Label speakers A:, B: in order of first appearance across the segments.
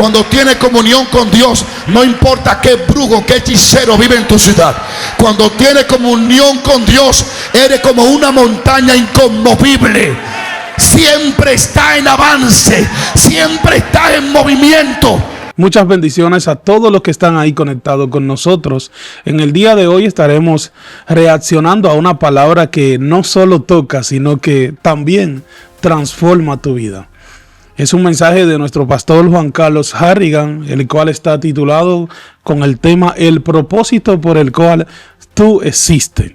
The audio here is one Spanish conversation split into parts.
A: Cuando tienes comunión con Dios, no importa qué brujo, qué hechicero vive en tu ciudad. Cuando tienes comunión con Dios, eres como una montaña inconmovible. Siempre está en avance, siempre está en movimiento.
B: Muchas bendiciones a todos los que están ahí conectados con nosotros. En el día de hoy estaremos reaccionando a una palabra que no solo toca, sino que también transforma tu vida. Es un mensaje de nuestro pastor Juan Carlos Harrigan, el cual está titulado con el tema El propósito por el cual tú existes.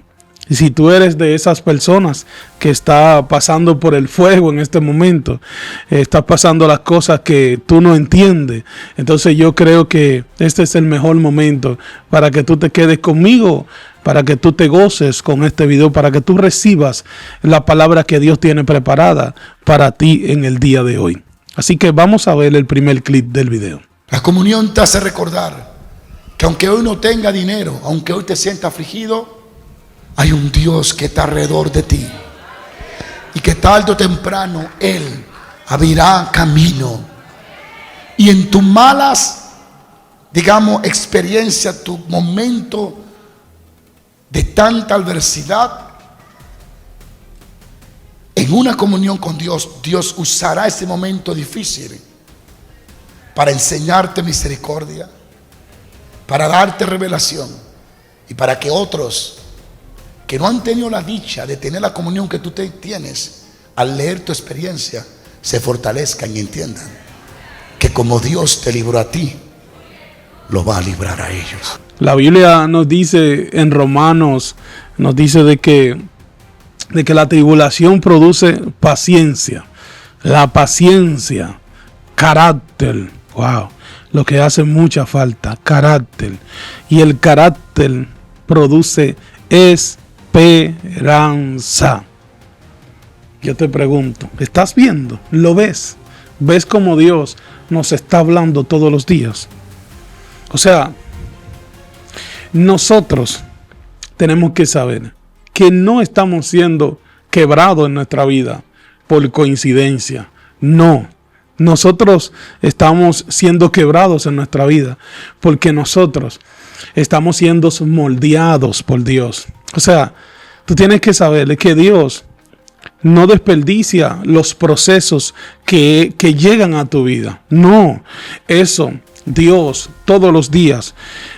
B: Y si tú eres de esas personas que está pasando por el fuego en este momento, estás pasando las cosas que tú no entiendes, entonces yo creo que este es el mejor momento para que tú te quedes conmigo, para que tú te goces con este video, para que tú recibas la palabra que Dios tiene preparada para ti en el día de hoy. Así que vamos a ver el primer clip del video.
A: La comunión te hace recordar que aunque hoy no tenga dinero, aunque hoy te sientas afligido, hay un Dios que está alrededor de ti y que tarde o temprano Él abrirá camino. Y en tus malas, digamos, experiencias, tu momento de tanta adversidad, en una comunión con Dios, Dios usará ese momento difícil para enseñarte misericordia, para darte revelación y para que otros que no han tenido la dicha de tener la comunión que tú tienes, al leer tu experiencia, se fortalezcan y entiendan que como Dios te libró a ti, lo va a librar a ellos.
B: La Biblia nos dice en Romanos, nos dice de que la tribulación produce paciencia, la paciencia, carácter, wow, lo que hace mucha falta, carácter, y el carácter produce esperanza. Yo te pregunto, ¿estás viendo? ¿Lo ves? ¿Ves cómo Dios nos está hablando todos los días? O sea, nosotros tenemos que saber que no estamos siendo quebrados en nuestra vida por coincidencia. No, nosotros estamos siendo quebrados en nuestra vida porque nosotros estamos siendo moldeados por Dios. O sea, tú tienes que saber que Dios no desperdicia los procesos que llegan a tu vida. No, eso Dios todos los días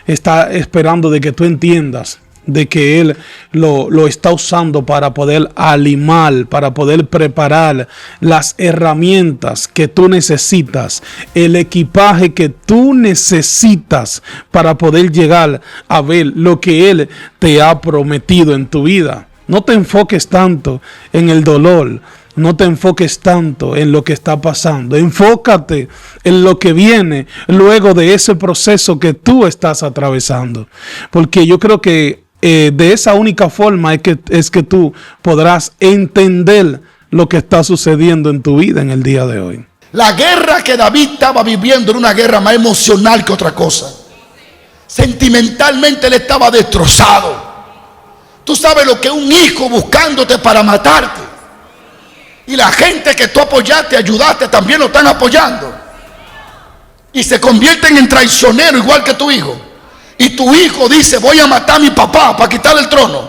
B: está esperando de que tú entiendas de que Él lo está usando para poder animar, para poder preparar las herramientas que tú necesitas, el equipaje que tú necesitas para poder llegar a ver lo que Él te ha prometido en tu vida. No te enfoques tanto en el dolor, no te enfoques tanto en lo que está pasando. Enfócate en lo que viene luego de ese proceso que tú estás atravesando. Porque yo creo que de esa única forma es que tú podrás entender lo que está sucediendo en tu vida en el día de hoy.
A: La guerra que David estaba viviendo era una guerra más emocional que otra cosa. Sentimentalmente él estaba destrozado. Tú sabes lo que es un hijo buscándote para matarte. Y la gente que tú apoyaste, ayudaste, también lo están apoyando. Y se convierten en traicioneros igual que tu hijo. Y tu hijo dice, voy a matar a mi papá para quitarle el trono.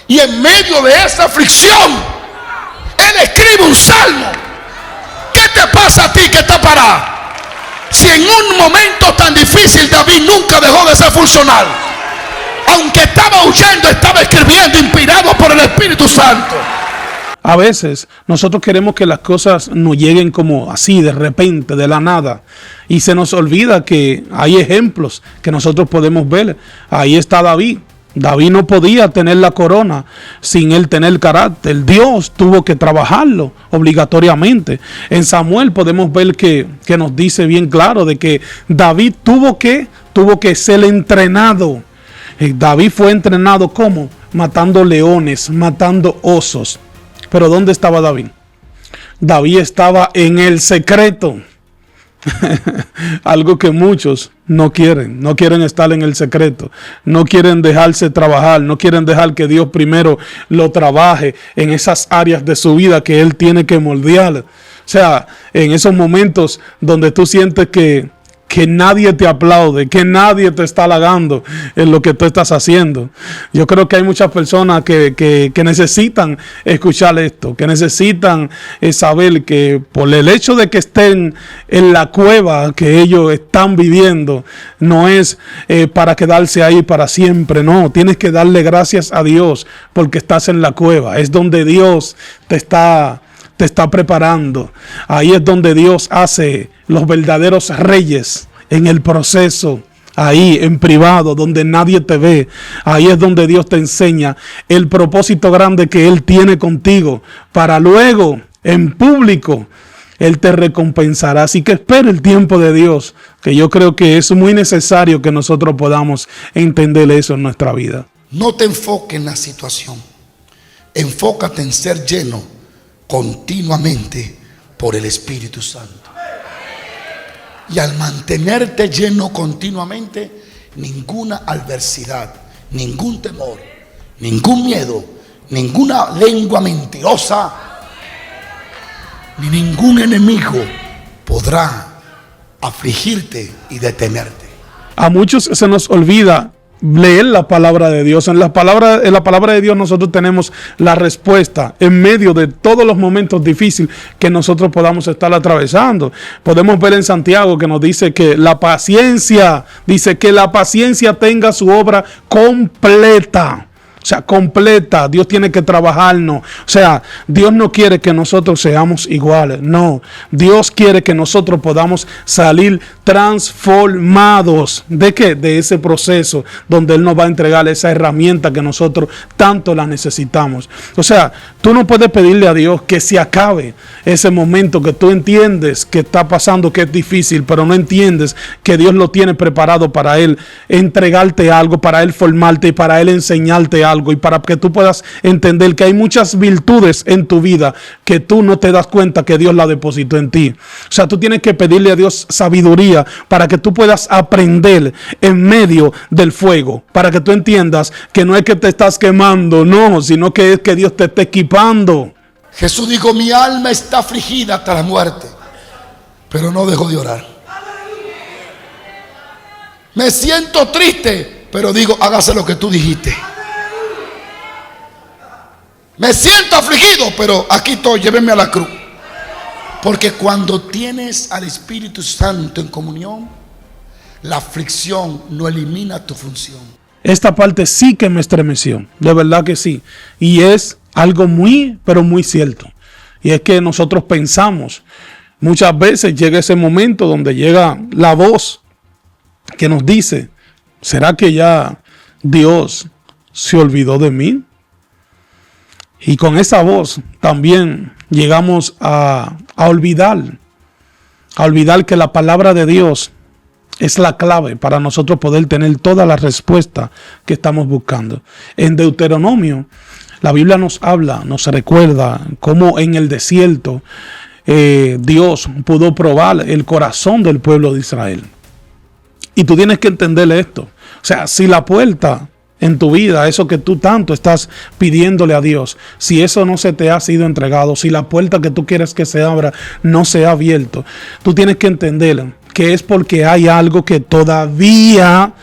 A: Y en medio de esa aflicción, él escribe un salmo. ¿Qué te pasa a ti que está parado? Si en un momento tan difícil David nunca dejó de ser funcional. Aunque estaba huyendo, estaba escribiendo, inspirado por el Espíritu Santo.
B: A veces nosotros queremos que las cosas nos lleguen como así, de repente, de la nada. Y se nos olvida que hay ejemplos que nosotros podemos ver. Ahí está David. David no podía tener la corona sin él tener carácter. Dios tuvo que trabajarlo obligatoriamente. En Samuel podemos ver que nos dice bien claro de que David tuvo que ser entrenado. David fue entrenado ¿cómo? Matando leones, matando osos. Pero ¿dónde estaba David? David estaba en el secreto. Algo que muchos no quieren estar en el secreto, no quieren dejarse trabajar, no quieren dejar que Dios primero lo trabaje en esas áreas de su vida que Él tiene que moldear. O sea, en esos momentos donde tú sientes que que nadie te aplaude, que nadie te está halagando en lo que tú estás haciendo. Yo creo que hay muchas personas que necesitan escuchar esto, que necesitan saber que por el hecho de que estén en la cueva que ellos están viviendo, no es para quedarse ahí para siempre, no. Tienes que darle gracias a Dios porque estás en la cueva. Es donde Dios te está preparando. Ahí es donde Dios hace los verdaderos reyes en el proceso. Ahí en privado, donde nadie te ve. Ahí es donde Dios te enseña el propósito grande que Él tiene contigo, para luego en público Él te recompensará. Así que espera el tiempo de Dios, que yo creo que es muy necesario que nosotros podamos entender eso en nuestra vida.
A: No te enfoques en la situación. Enfócate en ser lleno continuamente por el Espíritu Santo. Y al mantenerte lleno continuamente, ninguna adversidad, ningún temor, ningún miedo, ninguna lengua mentirosa, ni ningún enemigo podrá afligirte y detenerte.
B: A muchos se nos olvida leer la palabra de Dios. En la palabra de Dios nosotros tenemos la respuesta en medio de todos los momentos difíciles que nosotros podamos estar atravesando. Podemos ver en Santiago que nos dice que la paciencia tenga su obra completa. O sea, completa. Dios tiene que trabajarnos. O sea, Dios no quiere que nosotros seamos iguales. No. Dios quiere que nosotros podamos salir transformados. ¿De qué? De ese proceso donde Él nos va a entregar esa herramienta que nosotros tanto la necesitamos. O sea, tú no puedes pedirle a Dios que se acabe ese momento que tú entiendes que está pasando, que es difícil, pero no entiendes que Dios lo tiene preparado para Él entregarte algo, para Él formarte y para Él enseñarte algo. Y para que tú puedas entender que hay muchas virtudes en tu vida que tú no te das cuenta que Dios la depositó en ti. O sea, tú tienes que pedirle a Dios sabiduría para que tú puedas aprender en medio del fuego, para que tú entiendas que no es que te estás quemando, no, sino que es que Dios te está equipando.
A: Jesús dijo: mi alma está afligida hasta la muerte, pero no dejó de orar. Me siento triste, pero digo: hágase lo que tú dijiste. Me siento afligido, pero aquí estoy, llévenme a la cruz. Porque cuando tienes al Espíritu Santo en comunión, la aflicción no elimina tu función.
B: Esta parte sí que me estremeció, de verdad que sí. Y es algo muy, pero muy cierto. Y es que nosotros pensamos, muchas veces llega ese momento donde llega la voz que nos dice: ¿será que ya Dios se olvidó de mí? Y con esa voz también llegamos a olvidar que la palabra de Dios es la clave para nosotros poder tener toda la respuesta que estamos buscando. En Deuteronomio, la Biblia nos habla, nos recuerda cómo en el desierto Dios pudo probar el corazón del pueblo de Israel. Y tú tienes que entender esto. O sea, si la puerta en tu vida, eso que tú tanto estás pidiéndole a Dios, si eso no se te ha sido entregado, si la puerta que tú quieres que se abra no se ha abierto, tú tienes que entender que es porque hay algo que todavía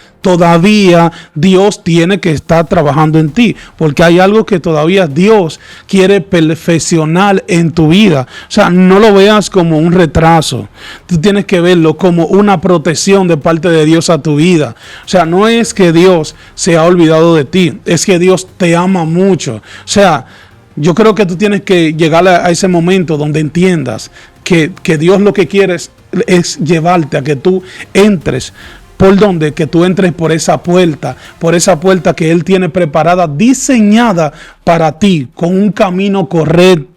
B: Dios tiene que estar trabajando en ti, porque hay algo que todavía Dios quiere perfeccionar en tu vida. O sea, no lo veas como un retraso, tú tienes que verlo como una protección de parte de Dios a tu vida. O sea, no es que Dios se ha olvidado de ti, es que Dios te ama mucho. O sea, yo creo que tú tienes que llegar a ese momento donde entiendas que Dios lo que quiere es llevarte a que tú entres. ¿Por dónde? Que tú entres por esa puerta que Él tiene preparada, diseñada para ti, con un camino correcto.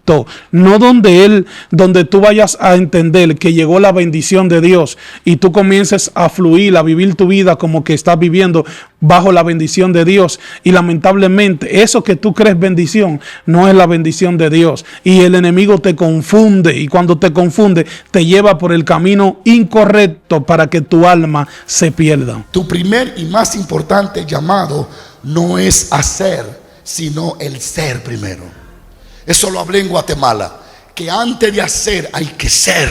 B: No donde tú vayas a entender que llegó la bendición de Dios y tú comiences a fluir, a vivir tu vida como que estás viviendo bajo la bendición de Dios. Y lamentablemente eso que tú crees bendición no es la bendición de Dios. Y el enemigo te confunde, y cuando te confunde te lleva por el camino incorrecto para que tu alma se pierda.
A: Tu primer y más importante llamado no es hacer, sino el ser primero. Eso lo hablé en Guatemala, que antes de hacer hay que ser.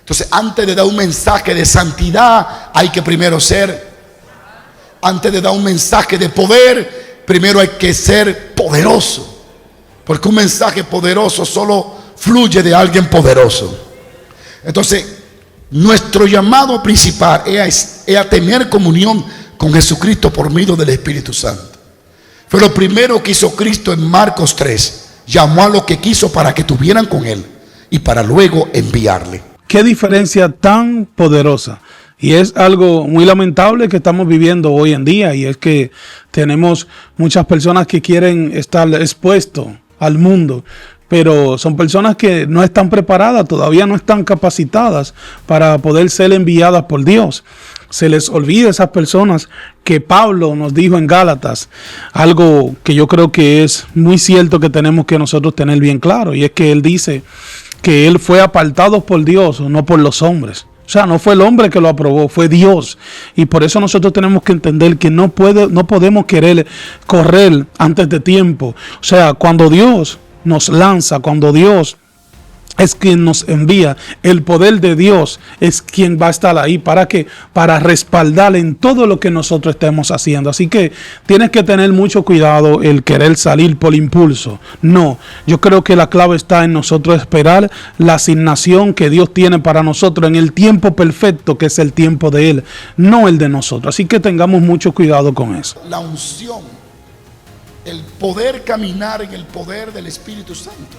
A: Entonces, antes de dar un mensaje de santidad, hay que primero ser. Antes de dar un mensaje de poder, primero hay que ser poderoso. Porque un mensaje poderoso solo fluye de alguien poderoso. Entonces, nuestro llamado principal es a tener comunión con Jesucristo por medio del Espíritu Santo. Fue lo primero que hizo Cristo en Marcos 3. Llamó a lo que quiso para que estuvieran con Él y para luego enviarle.
B: Qué diferencia tan poderosa. Y es algo muy lamentable que estamos viviendo hoy en día, y es que tenemos muchas personas que quieren estar expuestos al mundo, pero son personas que no están preparadas, todavía no están capacitadas para poder ser enviadas por Dios. Se les olvida a esas personas que Pablo nos dijo en Gálatas, algo que yo creo que es muy cierto que tenemos que nosotros tener bien claro, y es que él dice que él fue apartado por Dios, no por los hombres. O sea, no fue el hombre que lo aprobó, fue Dios. Y por eso nosotros tenemos que entender que no podemos querer correr antes de tiempo. O sea, cuando Dios nos lanza, cuando Dios es quien nos envía, el poder de Dios es quien va a estar ahí. ¿Para qué? Para respaldar en todo lo que nosotros estemos haciendo. Así que tienes que tener mucho cuidado el querer salir por impulso. No, yo creo que la clave está en nosotros esperar la asignación que Dios tiene para nosotros en el tiempo perfecto, que es el tiempo de Él, no el de nosotros. Así que tengamos mucho cuidado con eso.
A: La unción, el poder caminar en el poder del Espíritu Santo,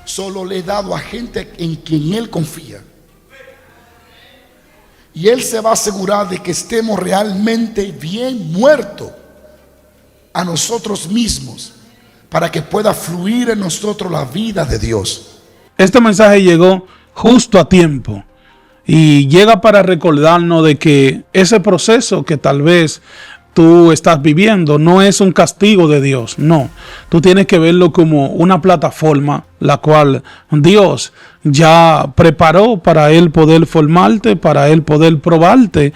A: solo le he dado a gente en quien Él confía. Y Él se va a asegurar de que estemos realmente bien muertos a nosotros mismos, para que pueda fluir en nosotros la vida de Dios.
B: Este mensaje llegó justo a tiempo y llega para recordarnos de que ese proceso que tal vez tú estás viviendo no es un castigo de Dios, no. Tú tienes que verlo como una plataforma, la cual Dios ya preparó para Él poder formarte, para Él poder probarte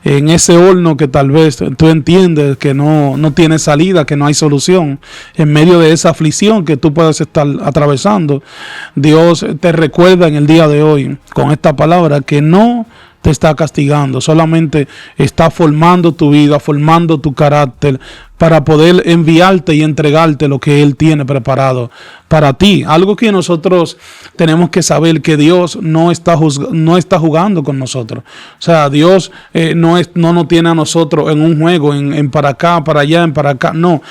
B: en ese horno que tal vez tú entiendes que no tiene salida, que no hay solución. En medio de esa aflicción que tú puedes estar atravesando, Dios te recuerda en el día de hoy con esta palabra que no te está castigando, solamente está formando tu vida, formando tu carácter para poder enviarte y entregarte lo que Él tiene preparado para ti. Algo que nosotros tenemos que saber, que Dios no está jugando con nosotros. O sea, Dios no nos tiene a nosotros en un juego, en para acá, para allá, en para acá. No,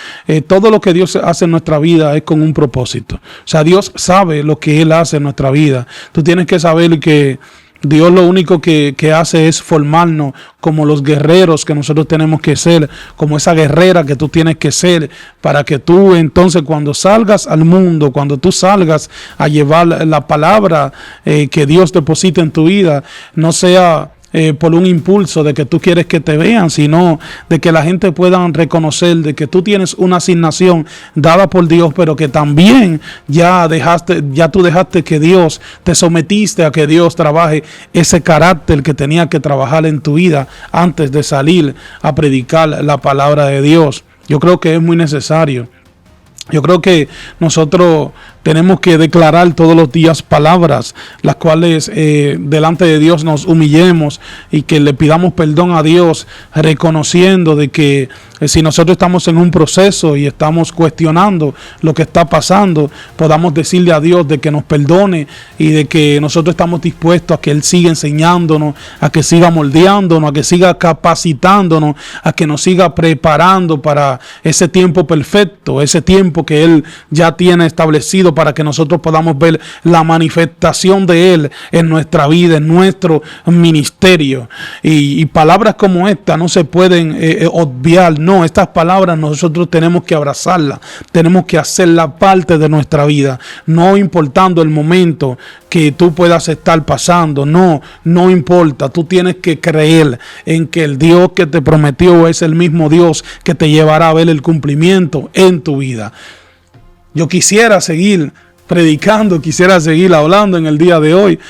B: todo lo que Dios hace en nuestra vida es con un propósito. O sea, Dios sabe lo que Él hace en nuestra vida. Tú tienes que saber que Dios lo único que hace es formarnos como los guerreros que nosotros tenemos que ser, como esa guerrera que tú tienes que ser, para que tú entonces cuando salgas al mundo, cuando tú salgas a llevar la palabra que Dios deposita en tu vida, no sea por un impulso de que tú quieres que te vean, sino de que la gente pueda reconocer de que tú tienes una asignación dada por Dios, pero que también ya tú dejaste que Dios, te sometiste a que Dios trabaje ese carácter que tenía que trabajar en tu vida antes de salir a predicar la palabra de Dios. Yo creo que es muy necesario. Yo creo que nosotros tenemos que declarar todos los días palabras, las cuales delante de Dios nos humillemos y que le pidamos perdón a Dios, reconociendo de que si nosotros estamos en un proceso y estamos cuestionando lo que está pasando, podamos decirle a Dios de que nos perdone y de que nosotros estamos dispuestos a que Él siga enseñándonos, a que siga moldeándonos, a que siga capacitándonos, a que nos siga preparando para ese tiempo perfecto, ese tiempo que Él ya tiene establecido para que nosotros podamos ver la manifestación de Él en nuestra vida, en nuestro ministerio. Y palabras como esta no se pueden obviar. No, estas palabras nosotros tenemos que abrazarlas, tenemos que hacerla parte de nuestra vida, no importando el momento que tú puedas estar pasando. No importa, tú tienes que creer en que el Dios que te prometió es el mismo Dios que te llevará a ver el cumplimiento en tu vida. Yo quisiera seguir predicando, quisiera seguir hablando en el día de hoy,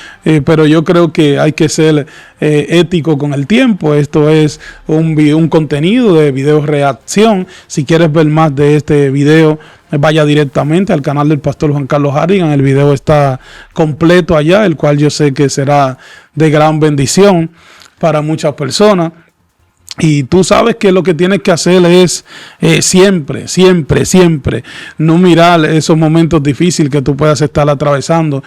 B: pero yo creo que hay que ser ético con el tiempo. Esto es un contenido de video reacción. Si quieres ver más de este video, vaya directamente al canal del pastor Juan Carlos Harrigan. El video está completo allá, el cual yo sé que será de gran bendición para muchas personas. Y tú sabes que lo que tienes que hacer es siempre no mirar esos momentos difíciles que tú puedas estar atravesando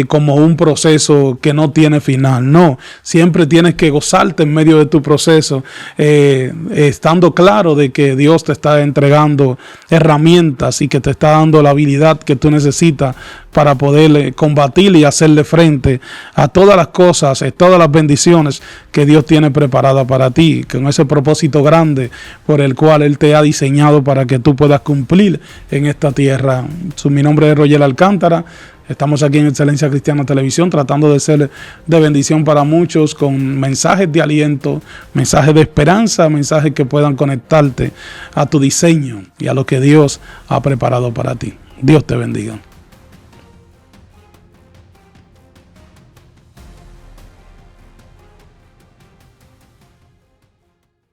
B: como un proceso que no tiene final. No, siempre tienes que gozarte en medio de tu proceso, estando claro de que Dios te está entregando herramientas y que te está dando la habilidad que tú necesitas para poder combatir y hacerle frente a todas las cosas, todas las bendiciones que Dios tiene preparadas para ti, con ese propósito grande por el cual Él te ha diseñado para que tú puedas cumplir en esta tierra. Mi nombre es Roger Alcántara. Estamos aquí en Excelencia Cristiana Televisión tratando de ser de bendición para muchos con mensajes de aliento, mensajes de esperanza, mensajes que puedan conectarte a tu diseño y a lo que Dios ha preparado para ti. Dios te bendiga.